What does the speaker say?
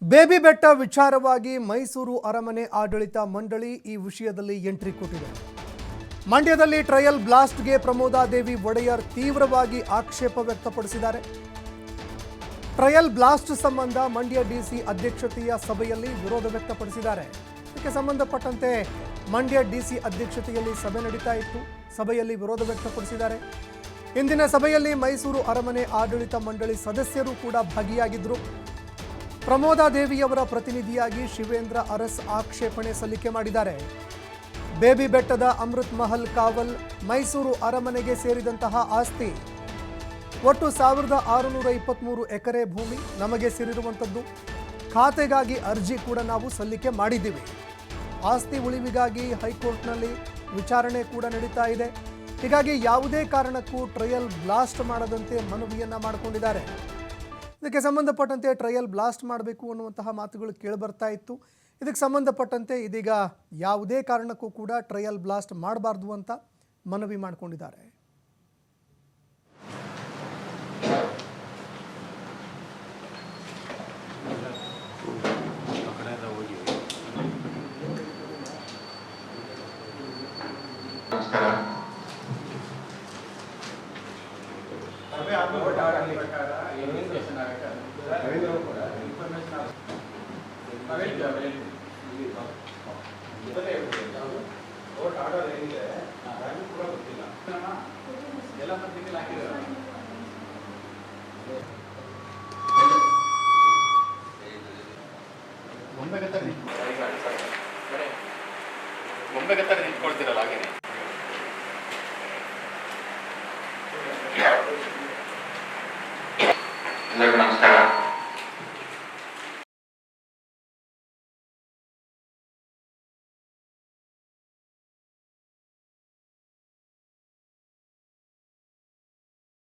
Baby ಬೆಟ್ಟ ವಿಚಾರವಾಗಿ ಮೈಸೂರು ಅರಮನೆ ಆಡಳಿತ ಮಂಡಳಿ ಈ ವಿಷಯದಲ್ಲಿ ಎಂಟ್ರಿ ಕೊಟ್ಟಿದೆ. ಮಂಡ್ಯದಲ್ಲಿ ಟ್ರಯಲ್ ಬ್ಲಾಸ್ಟ್ಗೆ ಪ್ರಮೋದಾದೇವಿ ಒಡೆಯರ್ ತೀವ್ರವಾಗಿ ಆಕ್ಷೇಪ ವ್ಯಕ್ತಪಡಿಸಿದ್ದಾರೆ. ಟ್ರಯಲ್ ಬ್ಲಾಸ್ಟ್ ಸಂಬಂಧ ಮಂಡ್ಯ ಡಿಸಿ ಅಧ್ಯಕ್ಷತೆಯ ಸಭೆಯಲ್ಲಿ ವಿರೋಧ ವ್ಯಕ್ತಪಡಿಸಿದ್ದಾರೆ. ಇದಕ್ಕೆ ಸಂಬಂಧಪಟ್ಟಂತೆ ಮಂಡ್ಯ ಡಿಸಿ ಅಧ್ಯಕ್ಷತೆಯಲ್ಲಿ ಸಭೆ ನಡೀತಾ ಇತ್ತು. ಸಭೆಯಲ್ಲಿ ವಿರೋಧ ವ್ಯಕ್ತಪಡಿಸಿದ್ದಾರೆ. ಇಂದಿನ ಸಭೆಯಲ್ಲಿ ಮೈಸೂರು ಅರಮನೆ ಆಡಳಿತ ಮಂಡಳಿ ಸದಸ್ಯರು ಕೂಡ ಭಾಗಿಯಾಗಿದ್ದರು. ಪ್ರಮೋದಾದೇವಿಯವರ ಪ್ರತಿನಿಧಿಯಾಗಿ ಶಿವೇಂದ್ರ ಅರಸ್ ಆಕ್ಷೇಪಣೆ ಸಲ್ಲಿಕೆ ಮಾಡಿದ್ದಾರೆ. ಬೇಬಿ ಬೆಟ್ಟದ ಅಮೃತ್ ಮಹಲ್ ಕಾವಲ್ ಮೈಸೂರು ಅರಮನೆಗೆ ಸೇರಿದಂತಹ ಆಸ್ತಿ. ಒಟ್ಟು 1623 ಎಕರೆ ಭೂಮಿ ನಮಗೆ ಸೇರಿರುವಂಥದ್ದು. ಖಾತೆಗಾಗಿ ಅರ್ಜಿ ಕೂಡ ನಾವು ಸಲ್ಲಿಕೆ ಮಾಡಿದ್ದೀವಿ. ಆಸ್ತಿ ಉಳಿವಿಗಾಗಿ ಹೈಕೋರ್ಟ್ನಲ್ಲಿ ವಿಚಾರಣೆ ಕೂಡ ನಡೀತಾ ಇದೆ. ಹೀಗಾಗಿ ಯಾವುದೇ ಕಾರಣಕ್ಕೂ ಟ್ರಯಲ್ ಬ್ಲಾಸ್ಟ್ ಮಾಡದಂತೆ ಮನವಿಯನ್ನು ಮಾಡಿಕೊಂಡಿದ್ದಾರೆ. ಇದಕ್ಕೆ ಸಂಬಂಧಪಟ್ಟಂತೆ ಟ್ರಯಲ್ ಬ್ಲಾಸ್ಟ್ ಮಾಡಬೇಕು ಅನ್ನುವಂತಹ ಮಾತುಗಳು ಕೇಳಿಬರ್ತಾ ಇತ್ತು. ಇದಕ್ಕೆ ಸಂಬಂಧಪಟ್ಟಂತೆ ಇದೀಗ ಯಾವುದೇ ಕಾರಣಕ್ಕೂ ಕೂಡ ಟ್ರಯಲ್ ಬ್ಲಾಸ್ಟ್ ಮಾಡಬಾರ್ದು ಅಂತ ಮನವಿ ಮಾಡಿಕೊಂಡಿದ್ದಾರೆ. ನಿಂತ್ಕೊಳ್ತಿರಲ್ಲ ಹಾಗೇನೆ